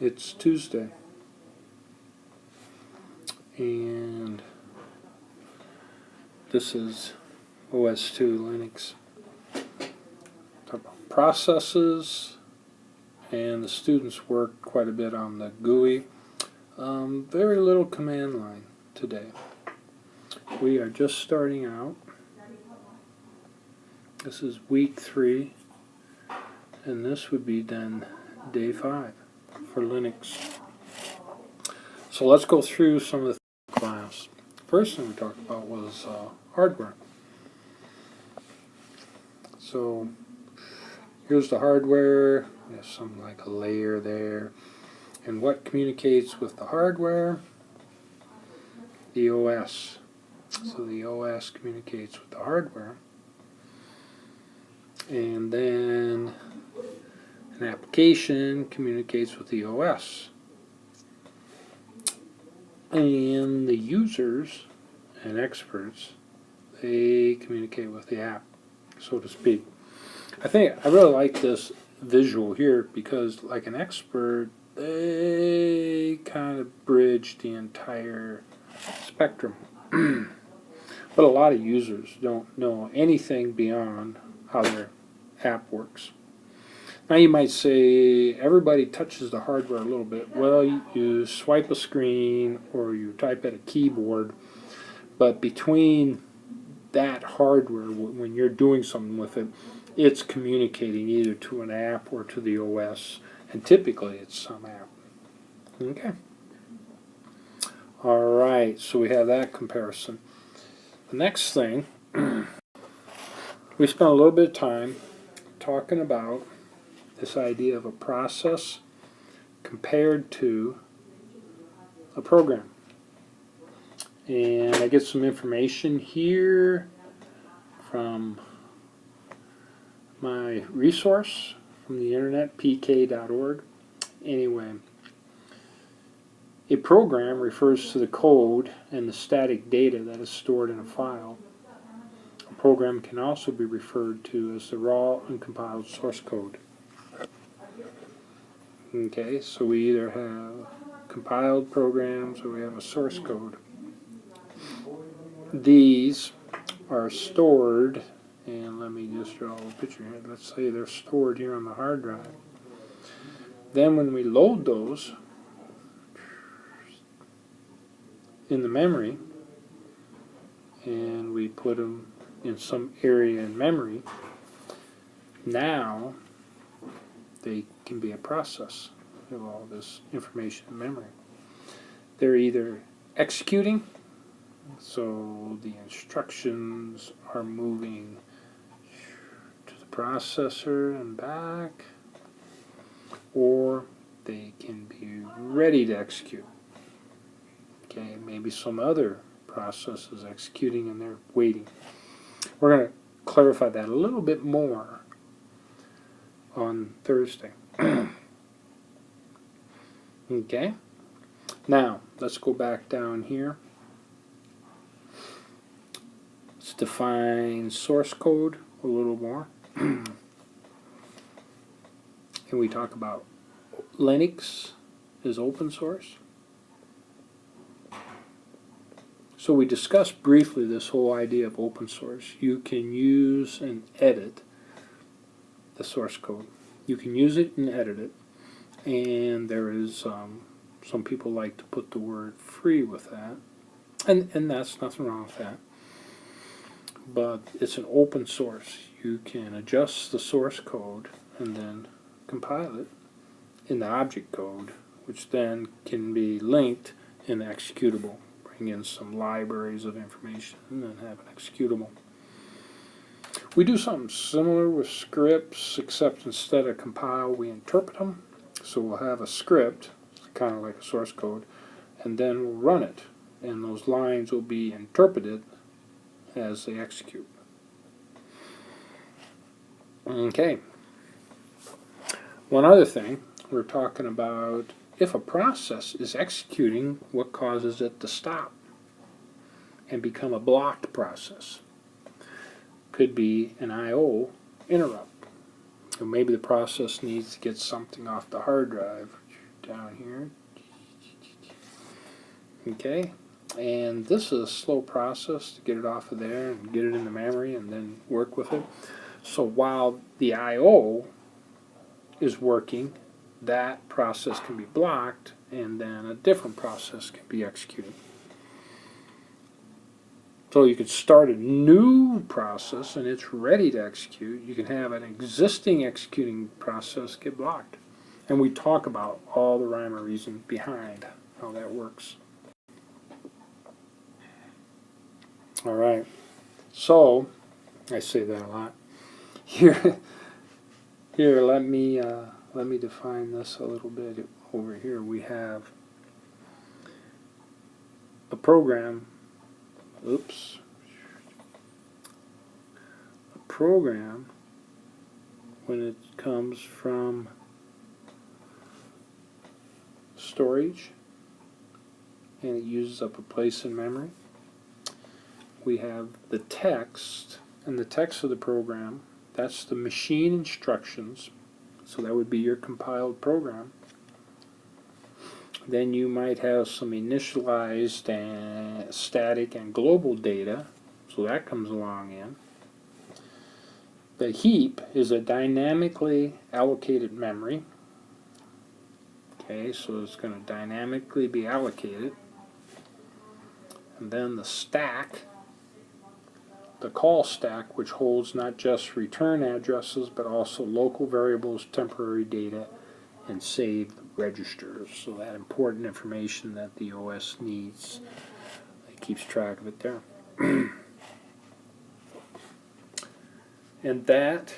It's Tuesday, and this is OS2 Linux. Talk about processes, and the students worked quite a bit on the GUI. Very little command line today. We are just starting out. This is week 3, and this would be then day 5 for Linux. So let's go through some of the class. First thing we talked about was hardware. So here's the hardware. There's something like a layer there. And what communicates with the hardware? The OS. So the OS communicates with the hardware. And then an application communicates with the OS. And the users and experts, they communicate with the app, so to speak. I really like this visual here because, like an expert, they kind of bridge the entire spectrum. But a lot of users don't know anything beyond how their app works. Now you might say everybody touches the hardware a little bit. Well, you swipe a screen or you type at a keyboard, but between that hardware, when you're doing something with it, it's communicating either to an app or to the OS, and typically it's some app. Okay. Alright, so we have that comparison. The next thing, we spent a little bit of time talking about this idea of a process compared to a program. And I get some information here from my resource from the internet, pk.org. Anyway, a program refers to the code and the static data that is stored in a file. A program can also be referred to as the raw uncompiled source code. Okay, so we either have compiled programs or we have a source code. These are stored, and let me just draw a picture here. Let's say they're stored here on the hard drive. Then when we load those in the memory, and we put them in some area in memory, now they can be a process of all this information in memory. They're either executing, so the instructions are moving to the processor and back, or they can be ready to execute. Okay, maybe some other process is executing and they're waiting. We're going to clarify that a little bit more on Thursday. Okay, now let's go back down here. Let's define source code a little more. And we talk about Linux is open source. So we discussed briefly this whole idea of open source. You can use and edit the source code. You can use it and edit it. And there is some people like to put the word free with that. And that's nothing wrong with that. But it's an open source. You can adjust the source code and then compile it in the object code, which then can be linked in the executable. Bring in some libraries of information and then have an executable. We do something similar with scripts, except instead of compile, we interpret them. So we'll have a script, kind of like a source code, and then we'll run it. And those lines will be interpreted as they execute. Okay. One other thing, we're talking about if a process is executing, what causes it to stop and become a blocked process. Could be an I/O interrupt. So maybe the process needs to get something off the hard drive, down here. Okay, and this is a slow process to get it off of there and get it into memory and then work with it. So while the I/O is working, that process can be blocked and then a different process can be executed. So you could start a new process and it's ready to execute. You can have an existing executing process get blocked. And we talk about all the rhyme or reason behind how that works. All right, so I say that a lot. Here, let me define this a little bit. Over here we have a program. Oops. A program, when it comes from storage and it uses up a place in memory, we have the text, and the text of the program, that's the machine instructions, so that would be your compiled program. Then you might have some initialized and static and global data, so that comes along in. The heap is a dynamically allocated memory. Okay, so it's going to dynamically be allocated. And then the stack, the call stack, which holds not just return addresses but also local variables, temporary data, and saved registers. So that important information that the OS needs, it keeps track of it there. And that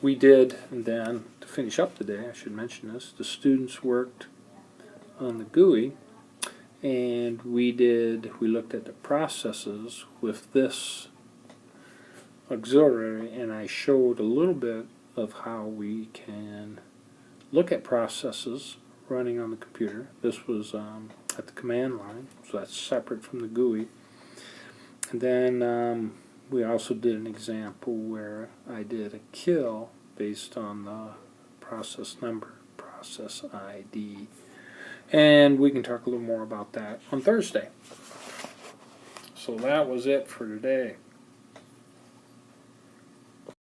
we did, and then to finish up the day, I should mention this, the students worked on the GUI, and we looked at the processes with this auxiliary, and I showed a little bit of how we can look at processes running on the computer. This was at the command line, so that's separate from the GUI. And then we also did an example where I did a kill based on the process number, process ID. And we can talk a little more about that on Thursday. So that was it for today.